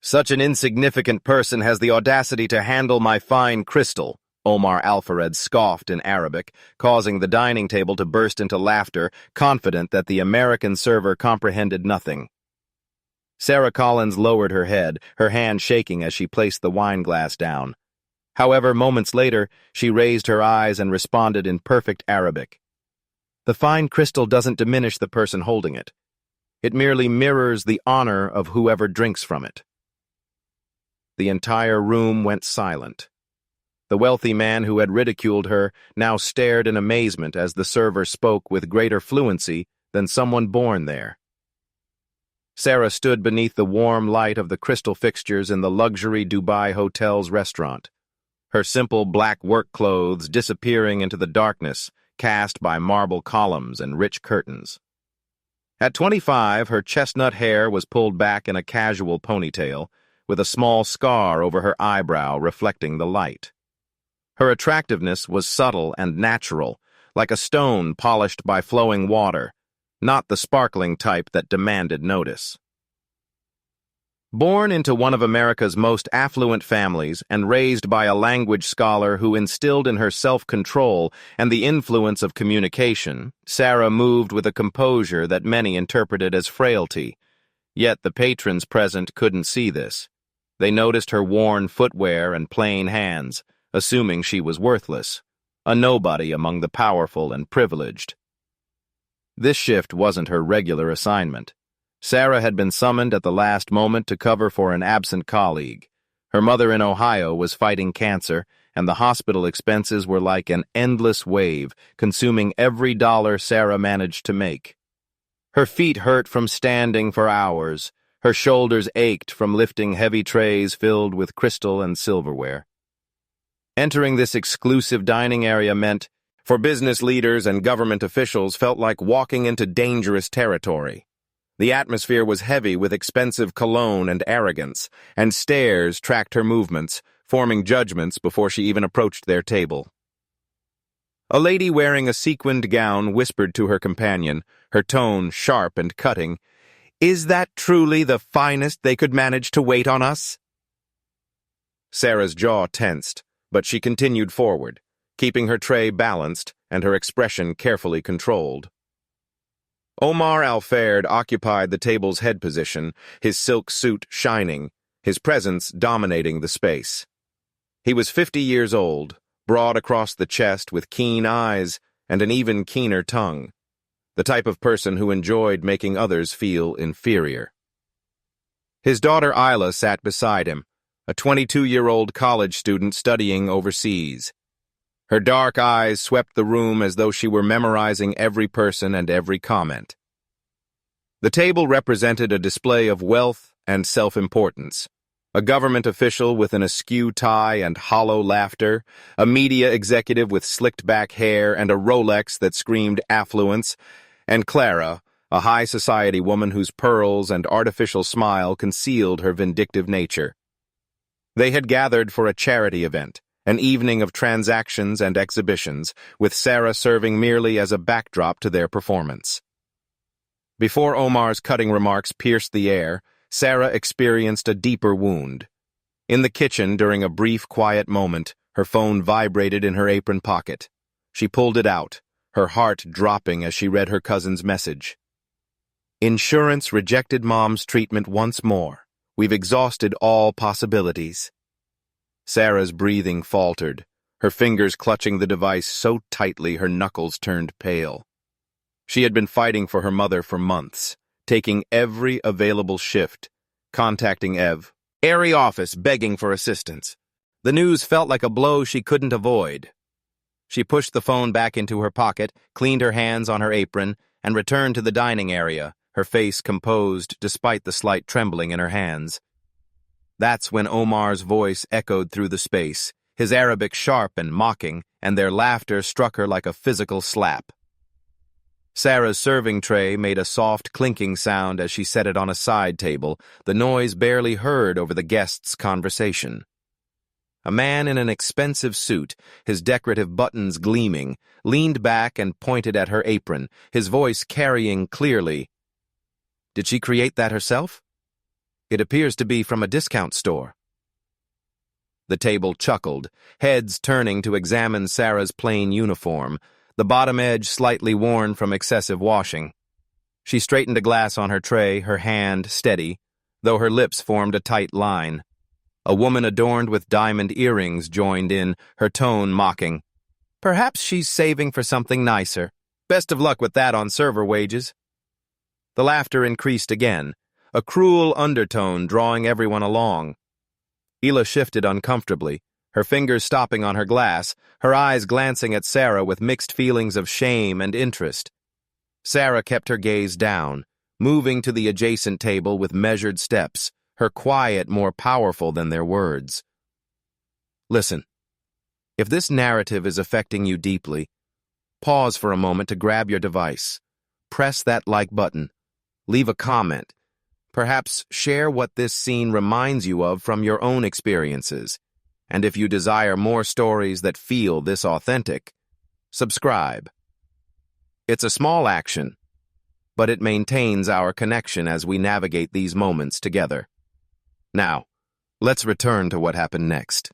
Such an insignificant person has the audacity to handle my fine crystal, Omar Alfared scoffed in Arabic, causing the dining table to burst into laughter, confident that the American server comprehended nothing. Sarah Collins lowered her head, her hand shaking as she placed the wine glass down. However, moments later, she raised her eyes and responded in perfect Arabic. The fine crystal doesn't diminish the person holding it. It merely mirrors the honor of whoever drinks from it. The entire room went silent. The wealthy man who had ridiculed her now stared in amazement as the server spoke with greater fluency than someone born there. Sarah stood beneath the warm light of the crystal fixtures in the luxury Dubai Hotel's restaurant, her simple black work clothes disappearing into the darkness cast by marble columns and rich curtains. At 25, her chestnut hair was pulled back in a casual ponytail, with a small scar over her eyebrow reflecting the light. Her attractiveness was subtle and natural, like a stone polished by flowing water, not the sparkling type that demanded notice. Born into one of America's most affluent families and raised by a language scholar who instilled in her self-control and the influence of communication, Sarah moved with a composure that many interpreted as frailty. Yet the patrons present couldn't see this. They noticed her worn footwear and plain hands, assuming she was worthless, a nobody among the powerful and privileged. This shift wasn't her regular assignment. Sarah had been summoned at the last moment to cover for an absent colleague. Her mother in Ohio was fighting cancer, and the hospital expenses were like an endless wave, consuming every dollar Sarah managed to make. Her feet hurt from standing for hours. Her shoulders ached from lifting heavy trays filled with crystal and silverware. Entering this exclusive dining area meant, for business leaders and government officials, felt like walking into dangerous territory. The atmosphere was heavy with expensive cologne and arrogance, and stares tracked her movements, forming judgments before she even approached their table. A lady wearing a sequined gown whispered to her companion, her tone sharp and cutting, "Is that truly the finest they could manage to wait on us?" Sarah's jaw tensed, but she continued forward, keeping her tray balanced and her expression carefully controlled. Omar Alfared occupied the table's head position, his silk suit shining, his presence dominating the space. He was 50 years old, broad across the chest with keen eyes and an even keener tongue, the type of person who enjoyed making others feel inferior. His daughter Isla sat beside him, a 22-year-old college student studying overseas. Her dark eyes swept the room as though she were memorizing every person and every comment. The table represented a display of wealth and self-importance. A government official with an askew tie and hollow laughter, a media executive with slicked-back hair and a Rolex that screamed affluence, and Clara, a high society woman whose pearls and artificial smile concealed her vindictive nature. They had gathered for a charity event, an evening of transactions and exhibitions, with Sarah serving merely as a backdrop to their performance. Before Omar's cutting remarks pierced the air, Sarah experienced a deeper wound. In the kitchen, during a brief, quiet moment, her phone vibrated in her apron pocket. She pulled it out, her heart dropping as she read her cousin's message. "Insurance rejected Mom's treatment once more. We've exhausted all possibilities." Sarah's breathing faltered, her fingers clutching the device so tightly her knuckles turned pale. She had been fighting for her mother for months, taking every available shift, contacting every office begging for assistance. The news felt like a blow she couldn't avoid. She pushed the phone back into her pocket, cleaned her hands on her apron, and returned to the dining area, her face composed despite the slight trembling in her hands. That's when Omar's voice echoed through the space, his Arabic sharp and mocking, and their laughter struck her like a physical slap. Sarah's serving tray made a soft clinking sound as she set it on a side table, the noise barely heard over the guests' conversation. A man in an expensive suit, his decorative buttons gleaming, leaned back and pointed at her apron, his voice carrying clearly, "Did she create that herself?" It appears to be from a discount store. The table chuckled, heads turning to examine Sarah's plain uniform, the bottom edge slightly worn from excessive washing. She straightened a glass on her tray, her hand steady, though her lips formed a tight line. A woman adorned with diamond earrings joined in, her tone mocking. Perhaps she's saving for something nicer. Best of luck with that on server wages. The laughter increased again, a cruel undertone drawing everyone along. Hila shifted uncomfortably, her fingers stopping on her glass, her eyes glancing at Sarah with mixed feelings of shame and interest. Sarah kept her gaze down, moving to the adjacent table with measured steps, her quiet more powerful than their words. Listen, if this narrative is affecting you deeply, pause for a moment to grab your device. Press that like button. Leave a comment. Perhaps share what this scene reminds you of from your own experiences. And if you desire more stories that feel this authentic, subscribe. It's a small action, but it maintains our connection as we navigate these moments together. Now, let's return to what happened next.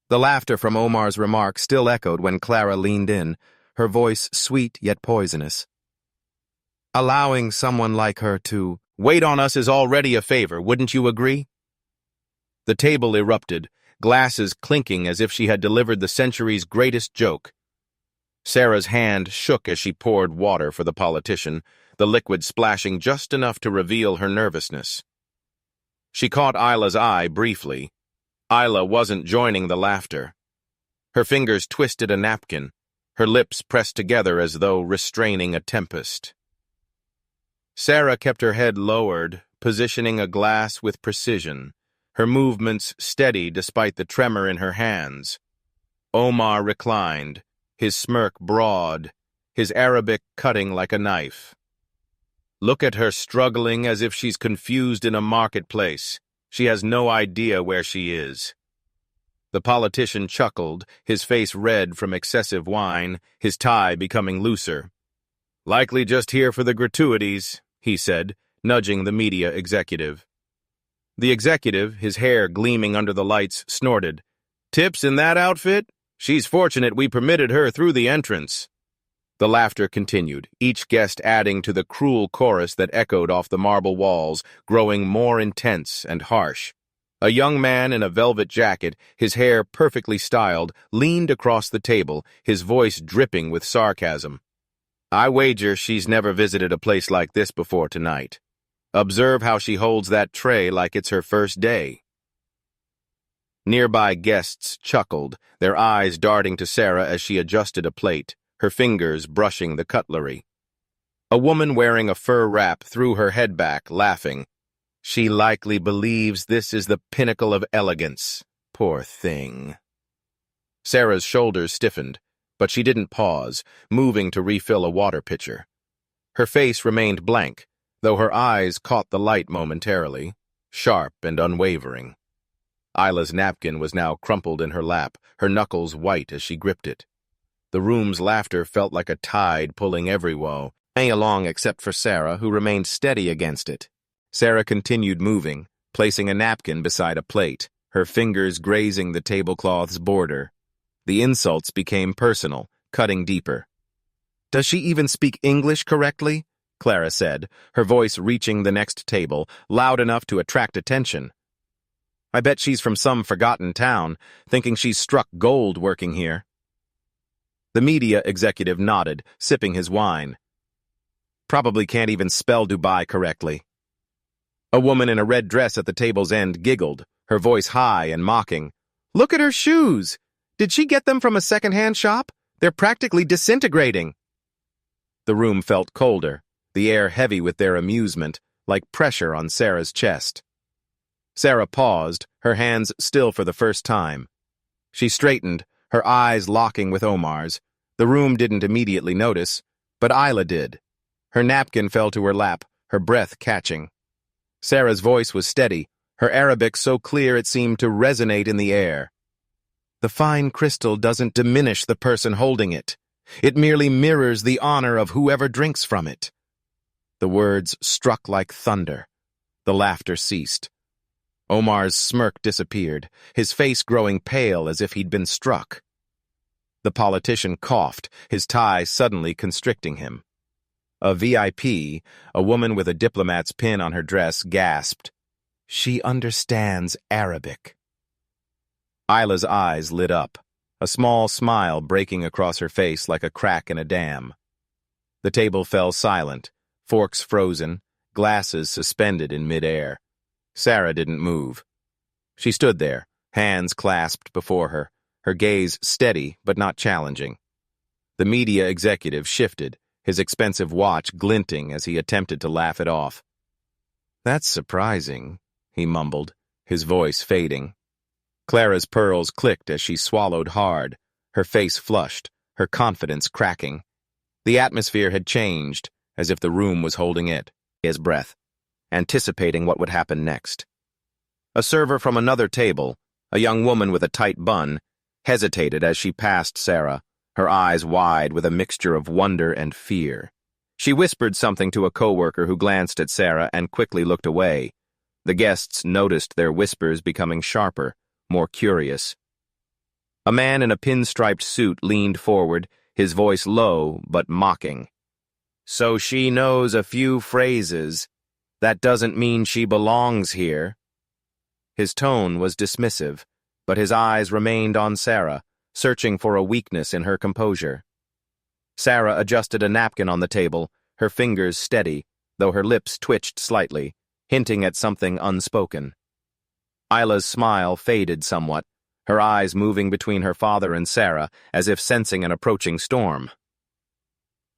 The laughter from Omar's remark still echoed when Clara leaned in, her voice sweet yet poisonous. Allowing someone like her to wait on us is already a favor, wouldn't you agree? The table erupted, glasses clinking as if she had delivered the century's greatest joke. Sarah's hand shook as she poured water for the politician, the liquid splashing just enough to reveal her nervousness. She caught Isla's eye briefly. Isla wasn't joining the laughter. Her fingers twisted a napkin, her lips pressed together as though restraining a tempest. Sarah kept her head lowered, positioning a glass with precision, her movements steady despite the tremor in her hands. Omar reclined, his smirk broad, his Arabic cutting like a knife. Look at her struggling as if she's confused in a marketplace. She has no idea where she is. The politician chuckled, his face red from excessive wine, his tie becoming looser. Likely just here for the gratuities, he said, nudging the media executive. The executive, his hair gleaming under the lights, snorted. Tips in that outfit? She's fortunate we permitted her through the entrance. The laughter continued, each guest adding to the cruel chorus that echoed off the marble walls, growing more intense and harsh. A young man in a velvet jacket, his hair perfectly styled, leaned across the table, his voice dripping with sarcasm. I wager she's never visited a place like this before tonight. Observe how she holds that tray like it's her first day. Nearby guests chuckled, their eyes darting to Sarah as she adjusted a plate, her fingers brushing the cutlery. A woman wearing a fur wrap threw her head back, laughing. She likely believes this is the pinnacle of elegance. Poor thing. Sarah's shoulders stiffened, but she didn't pause, moving to refill a water pitcher. Her face remained blank, though her eyes caught the light momentarily, sharp and unwavering. Isla's napkin was now crumpled in her lap, her knuckles white as she gripped it. The room's laughter felt like a tide pulling everyone along except for Sarah, who remained steady against it. Sarah continued moving, placing a napkin beside a plate, her fingers grazing the tablecloth's border. The insults became personal, cutting deeper. Does she even speak English correctly? Clara said, her voice reaching the next table, loud enough to attract attention. I bet she's from some forgotten town, thinking she's struck gold working here. The media executive nodded, sipping his wine. Probably can't even spell Dubai correctly. A woman in a red dress at the table's end giggled, her voice high and mocking. Look at her shoes! Did she get them from a second-hand shop? They're practically disintegrating. The room felt colder, the air heavy with their amusement, like pressure on Sarah's chest. Sarah paused, her hands still for the first time. She straightened, her eyes locking with Omar's. The room didn't immediately notice, but Isla did. Her napkin fell to her lap, her breath catching. Sarah's voice was steady, her Arabic so clear it seemed to resonate in the air. The fine crystal doesn't diminish the person holding it. It merely mirrors the honor of whoever drinks from it. The words struck like thunder. The laughter ceased. Omar's smirk disappeared, his face growing pale as if he'd been struck. The politician coughed, his tie suddenly constricting him. A VIP, a woman with a diplomat's pin on her dress, gasped, "She understands Arabic." Isla's eyes lit up, a small smile breaking across her face like a crack in a dam. The table fell silent, forks frozen, glasses suspended in midair. Sarah didn't move. She stood there, hands clasped before her, her gaze steady but not challenging. The media executive shifted, his expensive watch glinting as he attempted to laugh it off. "That's surprising," he mumbled, his voice fading. Clara's pearls clicked as she swallowed hard, her face flushed, her confidence cracking. The atmosphere had changed, as if the room was holding it, his breath, anticipating what would happen next. A server from another table, a young woman with a tight bun, hesitated as she passed Sarah, her eyes wide with a mixture of wonder and fear. She whispered something to a coworker who glanced at Sarah and quickly looked away. The guests noticed their whispers becoming sharper, more curious. A man in a pinstriped suit leaned forward, his voice low but mocking. "So she knows a few phrases. That doesn't mean she belongs here." His tone was dismissive, but his eyes remained on Sarah, searching for a weakness in her composure. Sarah adjusted a napkin on the table, her fingers steady, though her lips twitched slightly, hinting at something unspoken. Isla's smile faded somewhat, her eyes moving between her father and Sarah as if sensing an approaching storm.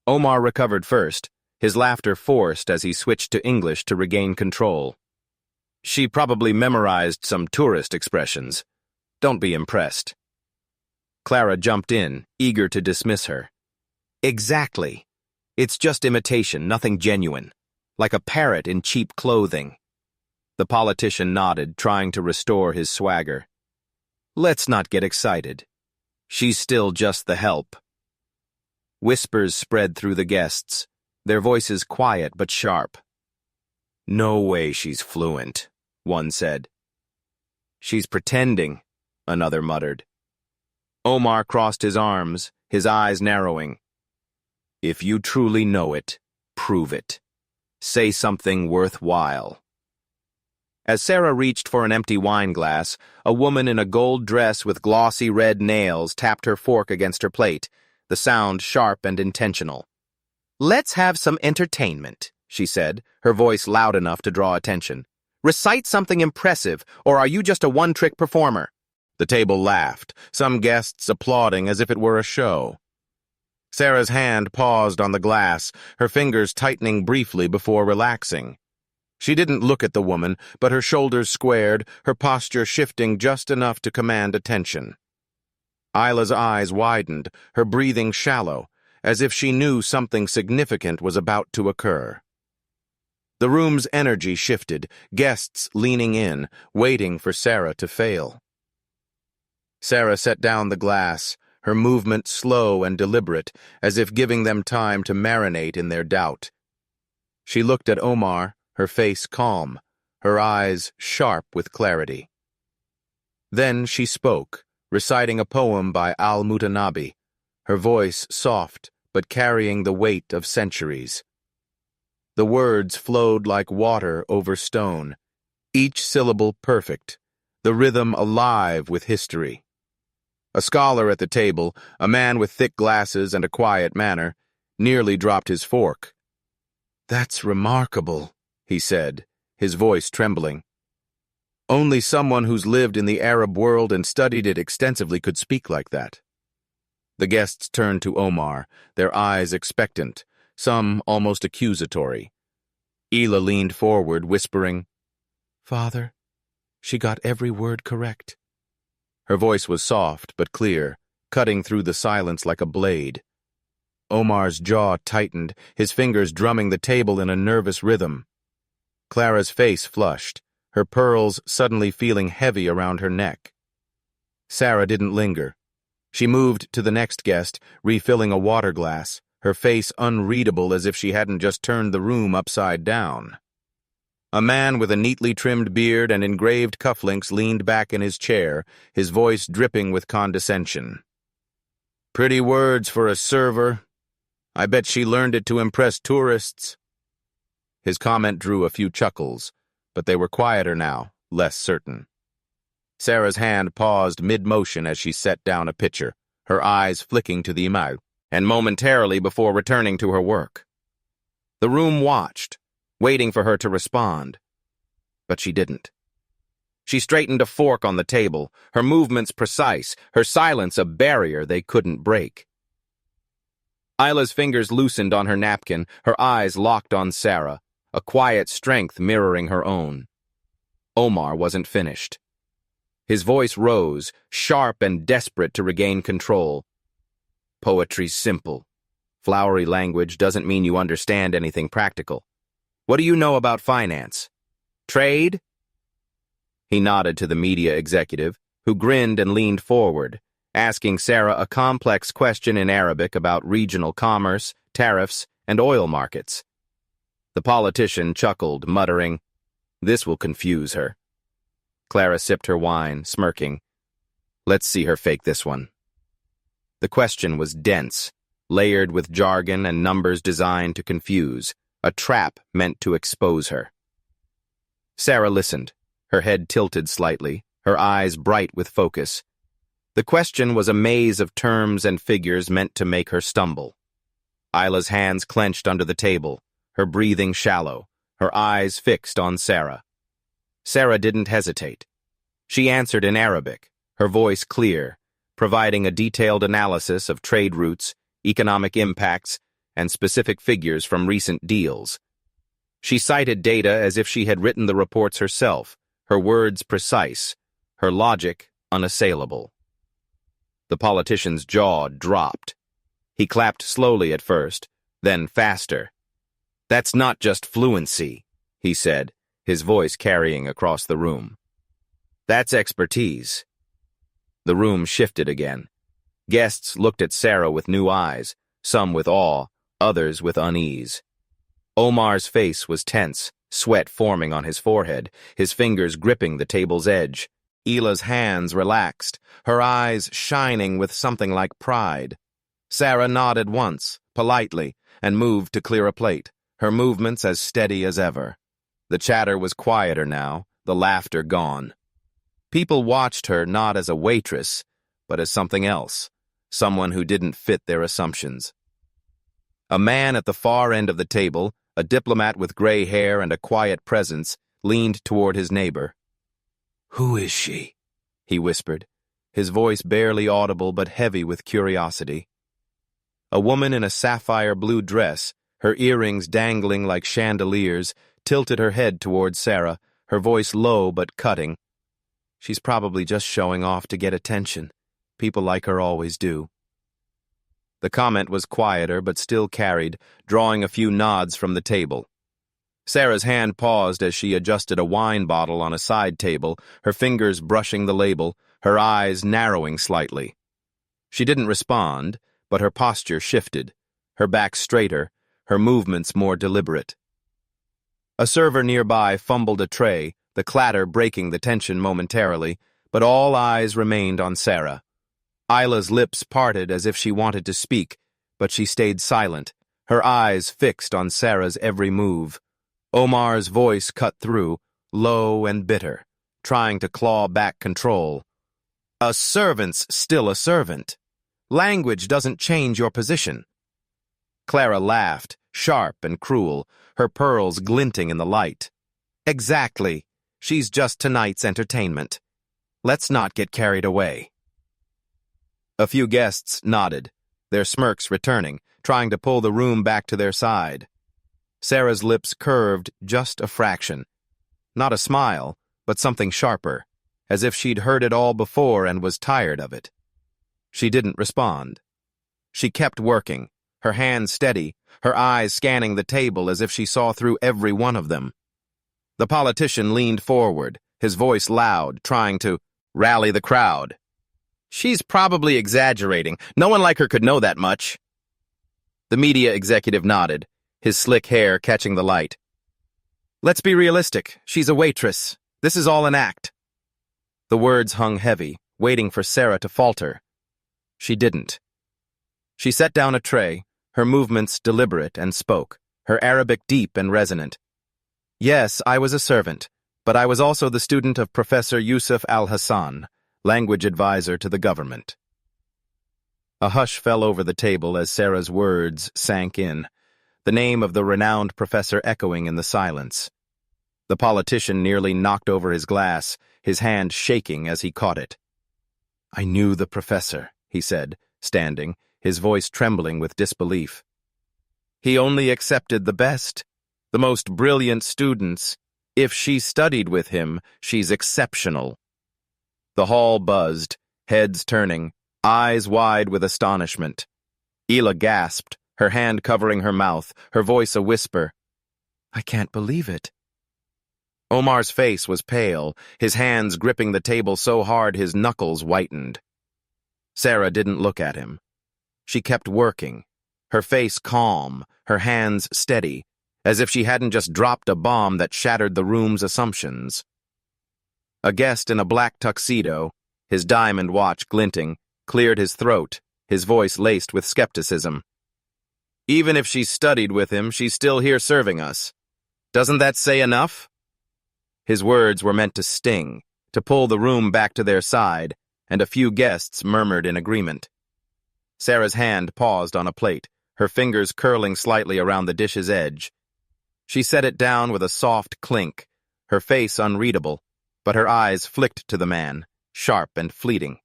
Omar recovered first, his laughter forced as he switched to English to regain control. "She probably memorized some tourist expressions. Don't be impressed." Clara jumped in, eager to dismiss her. "Exactly. It's just imitation, nothing genuine. Like a parrot in cheap clothing." The politician nodded, trying to restore his swagger. "Let's not get excited. She's still just the help." Whispers spread through the guests, their voices quiet but sharp. "No way she's fluent," one said. "She's pretending," another muttered. Omar crossed his arms, his eyes narrowing. "If you truly know it, prove it. Say something worthwhile." As Sarah reached for an empty wine glass, a woman in a gold dress with glossy red nails tapped her fork against her plate, the sound sharp and intentional. "Let's have some entertainment," she said, her voice loud enough to draw attention. "Recite something impressive, or are you just a one-trick performer?" The table laughed, some guests applauding as if it were a show. Sarah's hand paused on the glass, her fingers tightening briefly before relaxing. She didn't look at the woman, but her shoulders squared, her posture shifting just enough to command attention. Isla's eyes widened, her breathing shallow, as if she knew something significant was about to occur. The room's energy shifted, guests leaning in, waiting for Sarah to fail. Sarah set down the glass, her movement slow and deliberate, as if giving them time to marinate in their doubt. She looked at Omar, her face calm, her eyes sharp with clarity. Then she spoke, reciting a poem by al-Mutanabi, her voice soft but carrying the weight of centuries. The words flowed like water over stone, each syllable perfect, the rhythm alive with history. A scholar at the table, a man with thick glasses and a quiet manner, nearly dropped his fork. "That's remarkable," he said, his voice trembling. "Only someone who's lived in the Arab world and studied it extensively could speak like that." The guests turned to Omar, their eyes expectant, some almost accusatory. Ela leaned forward, whispering, "Father, she got every word correct." Her voice was soft but clear, cutting through the silence like a blade. Omar's jaw tightened, his fingers drumming the table in a nervous rhythm. Clara's face flushed, her pearls suddenly feeling heavy around her neck. Sarah didn't linger. She moved to the next guest, refilling a water glass, her face unreadable as if she hadn't just turned the room upside down. A man with a neatly trimmed beard and engraved cufflinks leaned back in his chair, his voice dripping with condescension. "Pretty words for a server. I bet she learned it to impress tourists." His comment drew a few chuckles, but they were quieter now, less certain. Sarah's hand paused mid-motion as she set down a pitcher, her eyes flicking to the email, and momentarily before returning to her work. The room watched, waiting for her to respond, but she didn't. She straightened a fork on the table, her movements precise, her silence a barrier they couldn't break. Isla's fingers loosened on her napkin, her eyes locked on Sarah, a quiet strength mirroring her own. Omar wasn't finished. His voice rose, sharp and desperate to regain control. "Poetry's simple. Flowery language doesn't mean you understand anything practical. What do you know about finance? Trade?" He nodded to the media executive, who grinned and leaned forward, asking Sarah a complex question in Arabic about regional commerce, tariffs, and oil markets. The politician chuckled, muttering, "This will confuse her." Clara sipped her wine, smirking. "Let's see her fake this one." The question was dense, layered with jargon and numbers designed to confuse, a trap meant to expose her. Sarah listened, her head tilted slightly, her eyes bright with focus. The question was a maze of terms and figures meant to make her stumble. Isla's hands clenched under the table, her breathing shallow, her eyes fixed on Sarah. Sarah didn't hesitate. She answered in Arabic, her voice clear, providing a detailed analysis of trade routes, economic impacts, and specific figures from recent deals. She cited data as if she had written the reports herself, her words precise, her logic unassailable. The politician's jaw dropped. He clapped slowly at first, then faster. "That's not just fluency," he said, his voice carrying across the room. "That's expertise." The room shifted again. Guests looked at Sarah with new eyes, some with awe, others with unease. Omar's face was tense, sweat forming on his forehead, his fingers gripping the table's edge. Ila's hands relaxed, her eyes shining with something like pride. Sarah nodded once, politely, and moved to clear a plate, her movements as steady as ever. The chatter was quieter now, the laughter gone. People watched her not as a waitress, but as something else, someone who didn't fit their assumptions. A man at the far end of the table, a diplomat with gray hair and a quiet presence, leaned toward his neighbor. "Who is she?" he whispered, his voice barely audible but heavy with curiosity. A woman in a sapphire blue dress, her earrings dangling like chandeliers, tilted her head toward Sarah, her voice low but cutting. "She's probably just showing off to get attention. People like her always do." The comment was quieter but still carried, drawing a few nods from the table. Sarah's hand paused as she adjusted a wine bottle on a side table, her fingers brushing the label, her eyes narrowing slightly. She didn't respond, but her posture shifted, her back straighter, her movements more deliberate. A server nearby fumbled a tray, the clatter breaking the tension momentarily, but all eyes remained on Sarah. Isla's lips parted as if she wanted to speak, but she stayed silent, her eyes fixed on Sarah's every move. Omar's voice cut through, low and bitter, trying to claw back control. "A servant's still a servant. Language doesn't change your position." Clara laughed, sharp and cruel, her pearls glinting in the light. "Exactly. She's just tonight's entertainment. Let's not get carried away." A few guests nodded, their smirks returning, trying to pull the room back to their side. Sarah's lips curved just a fraction. Not a smile, but something sharper, as if she'd heard it all before and was tired of it. She didn't respond. She kept working, her hands steady, her eyes scanning the table as if she saw through every one of them. The politician leaned forward, his voice loud, trying to rally the crowd. "She's probably exaggerating. No one like her could know that much." The media executive nodded, his slick hair catching the light. Let's be realistic. She's a waitress. This is all an act. The words hung heavy, waiting for Sarah to falter. She didn't. She set down a tray, her movements deliberate, and spoke, her Arabic deep and resonant. Yes, I was a servant, but I was also the student of Professor Yusuf al-Hassan, language advisor to the government. A hush fell over the table as Sarah's words sank in, the name of the renowned professor echoing in the silence. The politician nearly knocked over his glass, his hand shaking as he caught it. I knew the professor, he said, standing, his voice trembling with disbelief. He only accepted the best, the most brilliant students. If she studied with him, she's exceptional. The hall buzzed, heads turning, eyes wide with astonishment. Ela gasped, her hand covering her mouth, her voice a whisper. I can't believe it. Omar's face was pale, his hands gripping the table so hard his knuckles whitened. Sarah didn't look at him. She kept working, her face calm, her hands steady, as if she hadn't just dropped a bomb that shattered the room's assumptions. A guest in a black tuxedo, his diamond watch glinting, cleared his throat, his voice laced with skepticism. Even if she studied with him, she's still here serving us. Doesn't that say enough? His words were meant to sting, to pull the room back to their side, and a few guests murmured in agreement. Sarah's hand paused on a plate, her fingers curling slightly around the dish's edge. She set it down with a soft clink, her face unreadable, but her eyes flicked to the man, sharp and fleeting.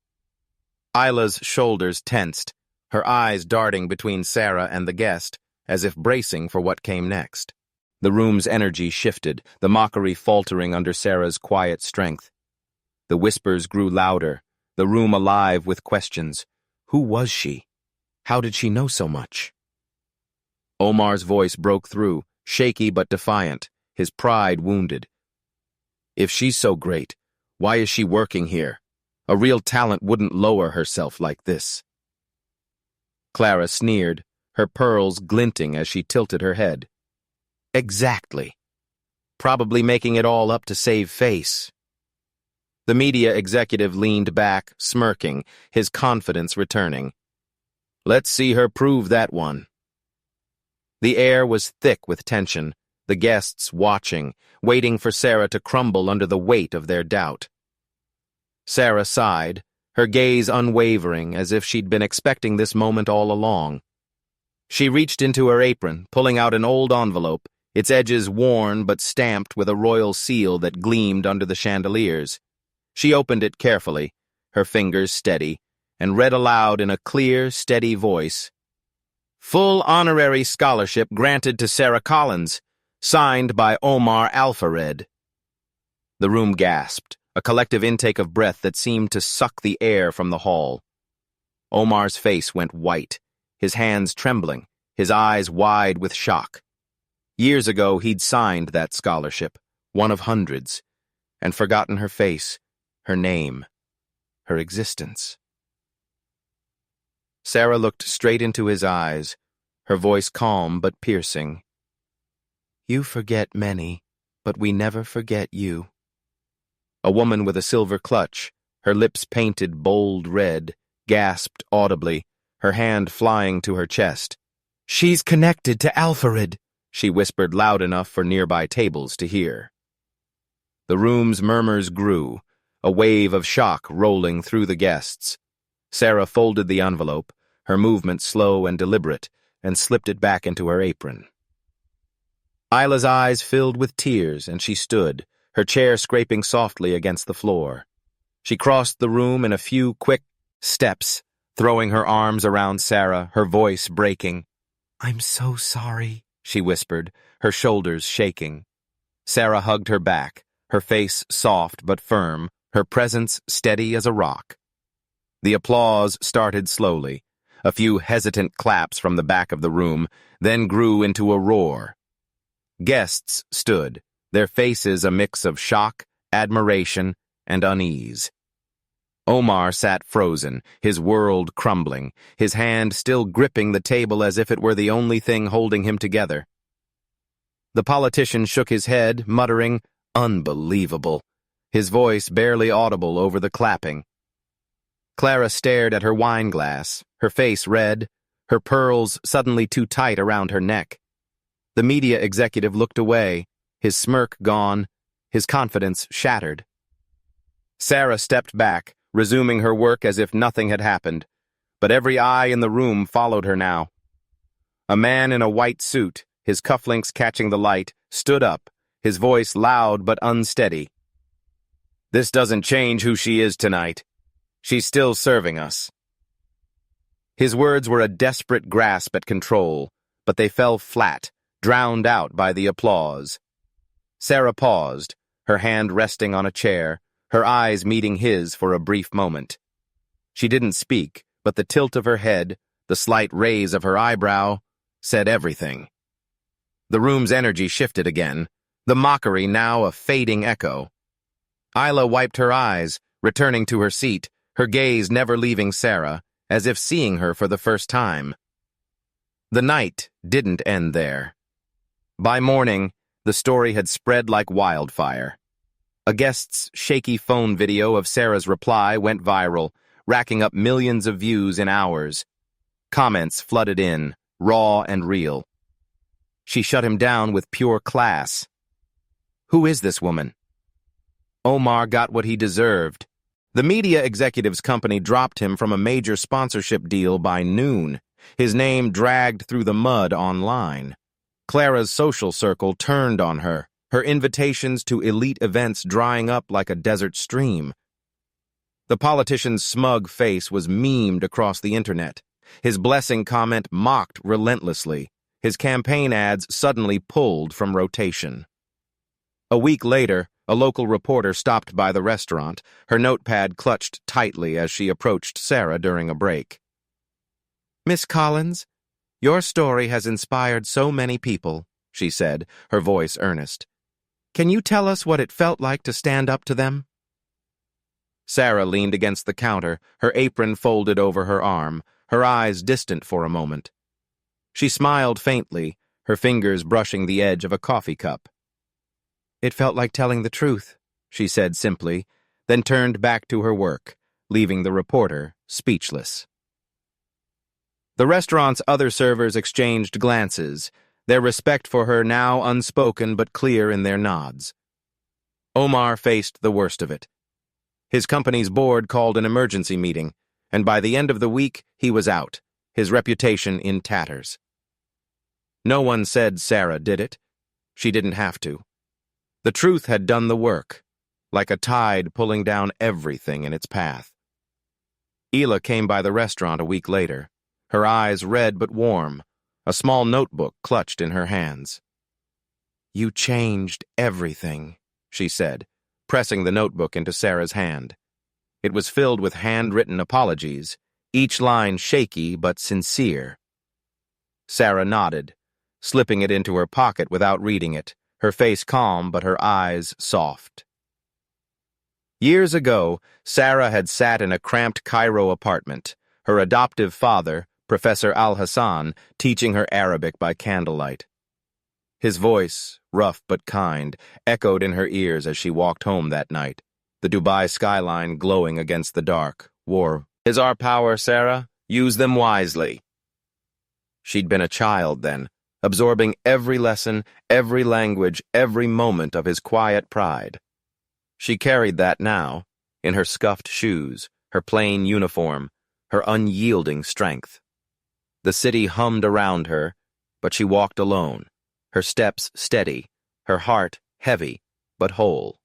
Isla's shoulders tensed, her eyes darting between Sarah and the guest, as if bracing for what came next. The room's energy shifted, the mockery faltering under Sarah's quiet strength. The whispers grew louder, the room alive with questions. Who was she? How did she know so much? Omar's voice broke through, shaky but defiant, his pride wounded. If she's so great, why is she working here? A real talent wouldn't lower herself like this. Clara sneered, her pearls glinting as she tilted her head. Exactly. Probably making it all up to save face. The media executive leaned back, smirking, his confidence returning. Let's see her prove that one. The air was thick with tension, the guests watching, waiting for Sarah to crumble under the weight of their doubt. Sarah sighed, her gaze unwavering, as if she'd been expecting this moment all along. She reached into her apron, pulling out an old envelope, its edges worn but stamped with a royal seal that gleamed under the chandeliers. She opened it carefully, her fingers steady, and read aloud in a clear, steady voice. Full honorary scholarship granted to Sarah Collins, signed by Omar Alfared. The room gasped, a collective intake of breath that seemed to suck the air from the hall. Omar's face went white, his hands trembling, his eyes wide with shock. Years ago, he'd signed that scholarship, one of hundreds, and forgotten her face, her name, her existence. Sarah looked straight into his eyes, her voice calm but piercing. You forget many, but we never forget you. A woman with a silver clutch, her lips painted bold red, gasped audibly, her hand flying to her chest. She's connected to Alfared, she whispered loud enough for nearby tables to hear. The room's murmurs grew, a wave of shock rolling through the guests. Sarah folded the envelope, her movement slow and deliberate, and slipped it back into her apron. Isla's eyes filled with tears, and she stood, her chair scraping softly against the floor. She crossed the room in a few quick steps, throwing her arms around Sarah, her voice breaking. I'm so sorry, she whispered, her shoulders shaking. Sarah hugged her back, her face soft but firm, her presence steady as a rock. The applause started slowly, a few hesitant claps from the back of the room, then grew into a roar. Guests stood, their faces a mix of shock, admiration, and unease. Omar sat frozen, his world crumbling, his hand still gripping the table as if it were the only thing holding him together. The politician shook his head, muttering, "Unbelievable," his voice barely audible over the clapping. Clara stared at her wine glass, her face red, her pearls suddenly too tight around her neck. The media executive looked away, his smirk gone, his confidence shattered. Sarah stepped back, resuming her work as if nothing had happened, but every eye in the room followed her now. A man in a white suit, his cufflinks catching the light, stood up, his voice loud but unsteady. "This doesn't change who she is tonight. She's still serving us." His words were a desperate grasp at control, but they fell flat, drowned out by the applause. Sarah paused, her hand resting on a chair, her eyes meeting his for a brief moment. She didn't speak, but the tilt of her head, the slight raise of her eyebrow, said everything. The room's energy shifted again, the mockery now a fading echo. Isla wiped her eyes, returning to her seat, her gaze never leaving Sarah, as if seeing her for the first time. The night didn't end there. By morning, the story had spread like wildfire. A guest's shaky phone video of Sarah's reply went viral, racking up millions of views in hours. Comments flooded in, raw and real. She shut him down with pure class. Who is this woman? Omar got what he deserved. The media executive's company dropped him from a major sponsorship deal by noon, his name dragged through the mud online. Clara's social circle turned on her, her invitations to elite events drying up like a desert stream. The politician's smug face was memed across the internet, his blessing comment mocked relentlessly, his campaign ads suddenly pulled from rotation. A week later, a local reporter stopped by the restaurant, her notepad clutched tightly as she approached Sarah during a break. "Miss Collins, your story has inspired so many people," she said, her voice earnest. "Can you tell us what it felt like to stand up to them?" Sarah leaned against the counter, her apron folded over her arm, her eyes distant for a moment. She smiled faintly, her fingers brushing the edge of a coffee cup. "It felt like telling the truth," she said simply, then turned back to her work, leaving the reporter speechless. The restaurant's other servers exchanged glances, their respect for her now unspoken but clear in their nods. Omar faced the worst of it. His company's board called an emergency meeting, and by the end of the week, he was out, his reputation in tatters. No one said Sarah did it. She didn't have to. The truth had done the work, like a tide pulling down everything in its path. Ela came by the restaurant a week later, her eyes red but warm, a small notebook clutched in her hands. "You changed everything," she said, pressing the notebook into Sarah's hand. It was filled with handwritten apologies, each line shaky but sincere. Sarah nodded, slipping it into her pocket without reading it, her face calm but her eyes soft. Years ago, Sarah had sat in a cramped Cairo apartment, her adoptive father, Professor Al-Hassan, teaching her Arabic by candlelight. His voice, rough but kind, echoed in her ears as she walked home that night, the Dubai skyline glowing against the dark. "War is our power, Sarah. Use them wisely." She'd been a child then, absorbing every lesson, every language, every moment of his quiet pride. She carried that now, in her scuffed shoes, her plain uniform, her unyielding strength. The city hummed around her, but she walked alone, her steps steady, her heart heavy but whole.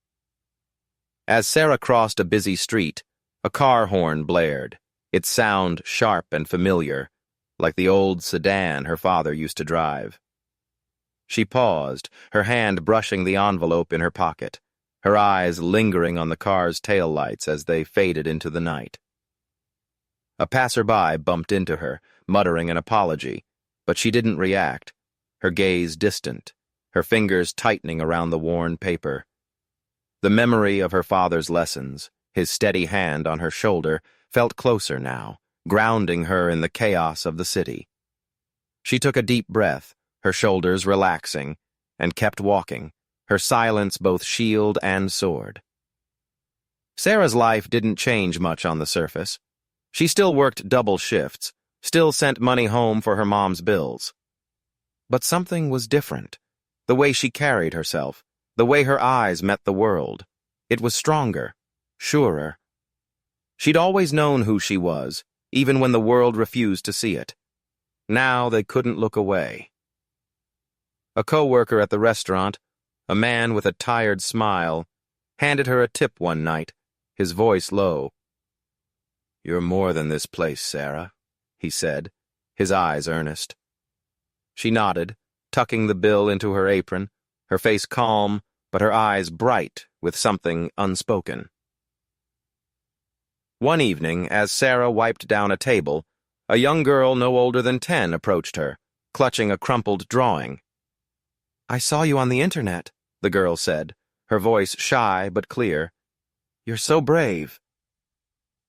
As Sarah crossed a busy street, a car horn blared, its sound sharp and familiar, like the old sedan her father used to drive. She paused, her hand brushing the envelope in her pocket, her eyes lingering on the car's taillights as they faded into the night. A passerby bumped into her, muttering an apology, but she didn't react, her gaze distant, her fingers tightening around the worn paper. The memory of her father's lessons, his steady hand on her shoulder, felt closer now, grounding her in the chaos of the city. She took a deep breath, her shoulders relaxing, and kept walking, her silence both shield and sword. Sarah's life didn't change much on the surface. She still worked double shifts, still sent money home for her mom's bills. But something was different. The way she carried herself, the way her eyes met the world. It was stronger, surer. She'd always known who she was, even when the world refused to see it. Now they couldn't look away. A co-worker at the restaurant, a man with a tired smile, handed her a tip one night, his voice low. "You're more than this place, Sarah," he said, his eyes earnest. She nodded, tucking the bill into her apron, her face calm, but her eyes bright with something unspoken. One evening, as Sarah wiped down a table, a young girl no older than 10 approached her, clutching a crumpled drawing. "I saw you on the internet," the girl said, her voice shy but clear. "You're so brave."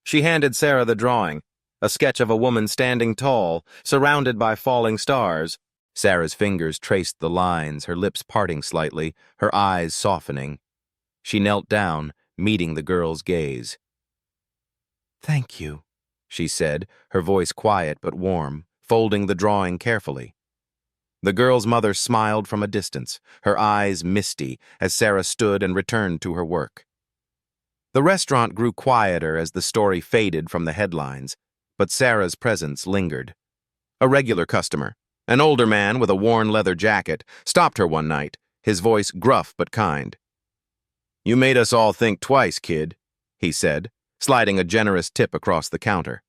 She handed Sarah the drawing, a sketch of a woman standing tall, surrounded by falling stars. Sarah's fingers traced the lines, her lips parting slightly, her eyes softening. She knelt down, meeting the girl's gaze. "Thank you," she said, her voice quiet but warm, folding the drawing carefully. The girl's mother smiled from a distance, her eyes misty, as Sarah stood and returned to her work. The restaurant grew quieter as the story faded from the headlines, but Sarah's presence lingered. A regular customer, an older man with a worn leather jacket, stopped her one night, his voice gruff but kind. "You made us all think twice, kid," he said, sliding a generous tip across the counter.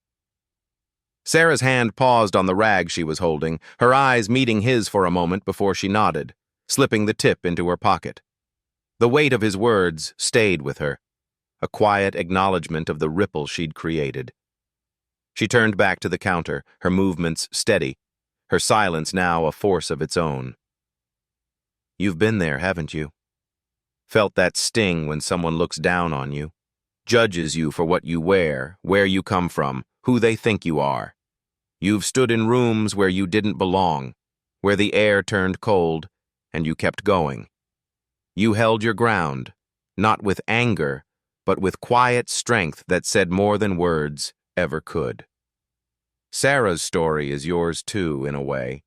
Sarah's hand paused on the rag she was holding, her eyes meeting his for a moment before she nodded, slipping the tip into her pocket. The weight of his words stayed with her, a quiet acknowledgement of the ripple she'd created. She turned back to the counter, her movements steady, her silence now a force of its own. "You've been there, haven't you? Felt that sting when someone looks down on you, judges you for what you wear, where you come from, who they think you are. You've stood in rooms where you didn't belong, where the air turned cold, and you kept going. You held your ground, not with anger, but with quiet strength that said more than words ever could. Sarah's story is yours too, in a way.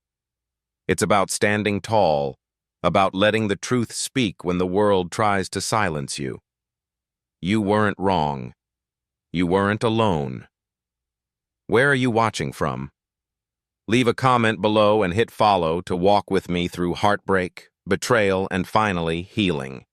It's about standing tall, about letting the truth speak when the world tries to silence you. You weren't wrong. You weren't alone. Where are you watching from? Leave a comment below and hit follow to walk with me through heartbreak, betrayal, and finally healing.